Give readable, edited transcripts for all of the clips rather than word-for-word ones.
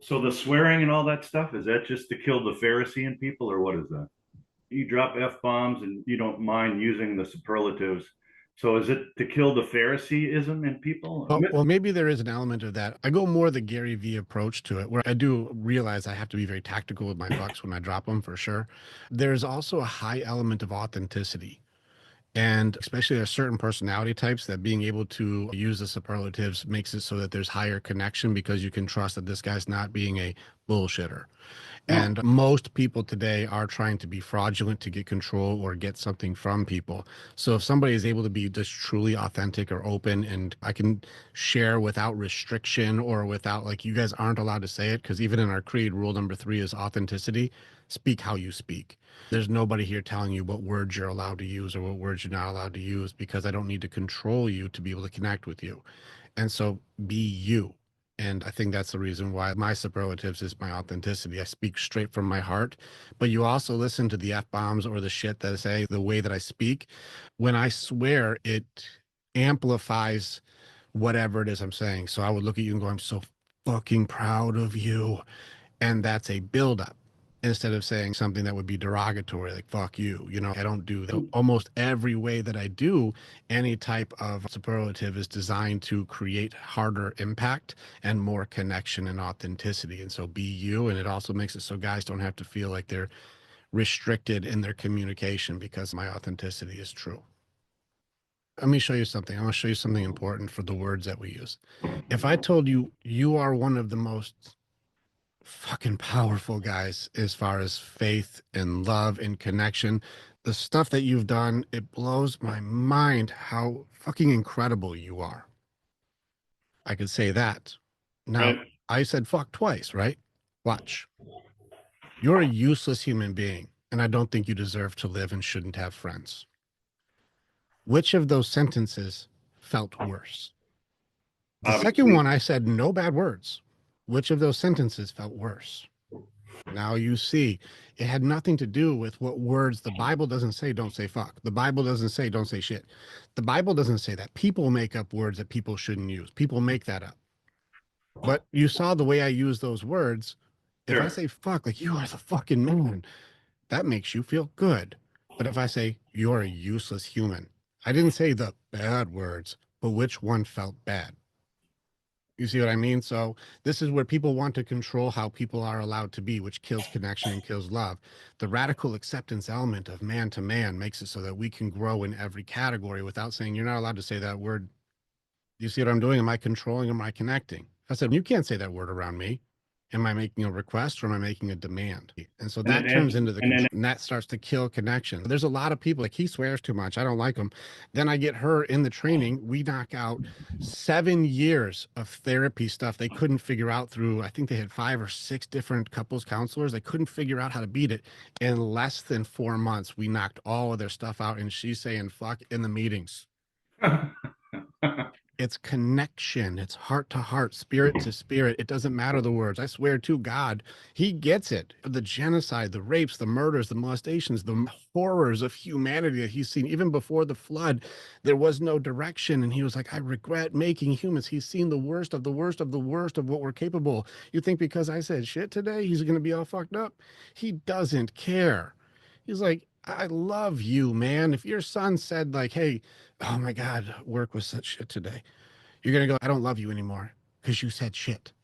So the swearing and all that stuff, is that just to kill the Pharisee in people, or what is that? You drop F bombs and you don't mind using the superlatives. So is it to kill the Phariseeism in people? Well, maybe there is an element of that. I go more the Gary Vee approach to it, where I do realize I have to be very tactical with my fucks when I drop them for sure. There's also a high element of authenticity. And especially there are certain personality types that being able to use the superlatives makes it so that there's higher connection because you can trust that this guy's not being a bullshitter. No. And most people today are trying to be fraudulent to get control or get something from people. So if somebody is able to be just truly authentic or open and I can share without restriction or without like you guys aren't allowed to say it, because even in our creed, rule number 3 is authenticity. Speak how you speak. There's nobody here telling you what words you're allowed to use or what words you're not allowed to use because I don't need to control you to be able to connect with you. And so be you. And I think that's the reason why my superlatives is my authenticity. I speak straight from my heart, but you also listen to the F bombs or the shit that I say, the way that I speak. When I swear, it amplifies whatever it is I'm saying. So I would look at you and go, I'm so fucking proud of you. And that's a buildup instead of saying something that would be derogatory, like fuck you. You know, I don't do that. Almost every way that I do any type of superlative is designed to create harder impact and more connection and authenticity. And so be you. And it also makes it so guys don't have to feel like they're restricted in their communication because my authenticity is true. Let me show you something. I want to show you something important for the words that we use. If I told you you are one of the most fucking powerful guys as far as faith and love and connection. The stuff that you've done, it blows my mind how fucking incredible you are. I could say that. Now, Right. I said fuck twice, right? Watch. You're a useless human being, and I don't think you deserve to live and shouldn't have friends. Which of those sentences felt worse? The second Obviously. one, I said no bad words. Which of those sentences felt worse? Now you see, it had nothing to do with what words the Bible doesn't say, don't say fuck. The Bible doesn't say, don't say shit. The Bible doesn't say that. People make up words that people shouldn't use. People make that up. But you saw the way I use those words. If I Sure. say fuck, like you are the fucking man, that makes you feel good. But if I say you're a useless human, I didn't say the bad words, but which one felt bad? You see what I mean? So this is where people want to control how people are allowed to be, which kills connection and kills love. The radical acceptance element of man to man makes it so that we can grow in every category without saying, you're not allowed to say that word. You see what I'm doing? Am I controlling? Am I connecting? I said, you can't say that word around me. Am I making a request or am I making a demand? And so And that turns then into the and then control, and that starts to kill connection. There's a lot of people like he swears too much. I don't like him. Then I get her in the training. We knock out 7 years of therapy stuff they couldn't figure out through, I think they had 5 or 6 different couples counselors. They couldn't figure out how to beat it. In less than 4 months, we knocked all of their stuff out. And she's saying fuck in the meetings. It's connection. It's heart to heart, spirit to spirit. It doesn't matter the words. I swear to God, he gets it. The genocide, the rapes, the murders, the molestations, the horrors of humanity that he's seen. Even before the flood, there was no direction. And he was like, I regret making humans. He's seen the worst of the worst of the worst of what we're capable. You think because I said shit today, he's going to be all fucked up? He doesn't care. He's like, I love you, man. If your son said, like, hey, oh my God, work was such shit today, you're going to go, I don't love you anymore because you said shit.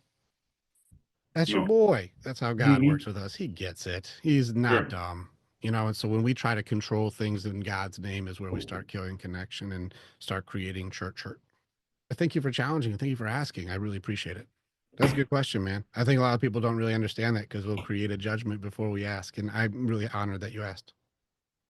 That's your no. boy. That's how God Hmm. works with us. He gets it. He's not Sure. dumb. You know, and so when we try to control things in God's name is where we start killing connection and start creating church hurt. I thank you for challenging and thank you for asking. I really appreciate it. That's a good question, man. I think a lot of people don't really understand that because we'll create a judgment before we ask. And I'm really honored that you asked.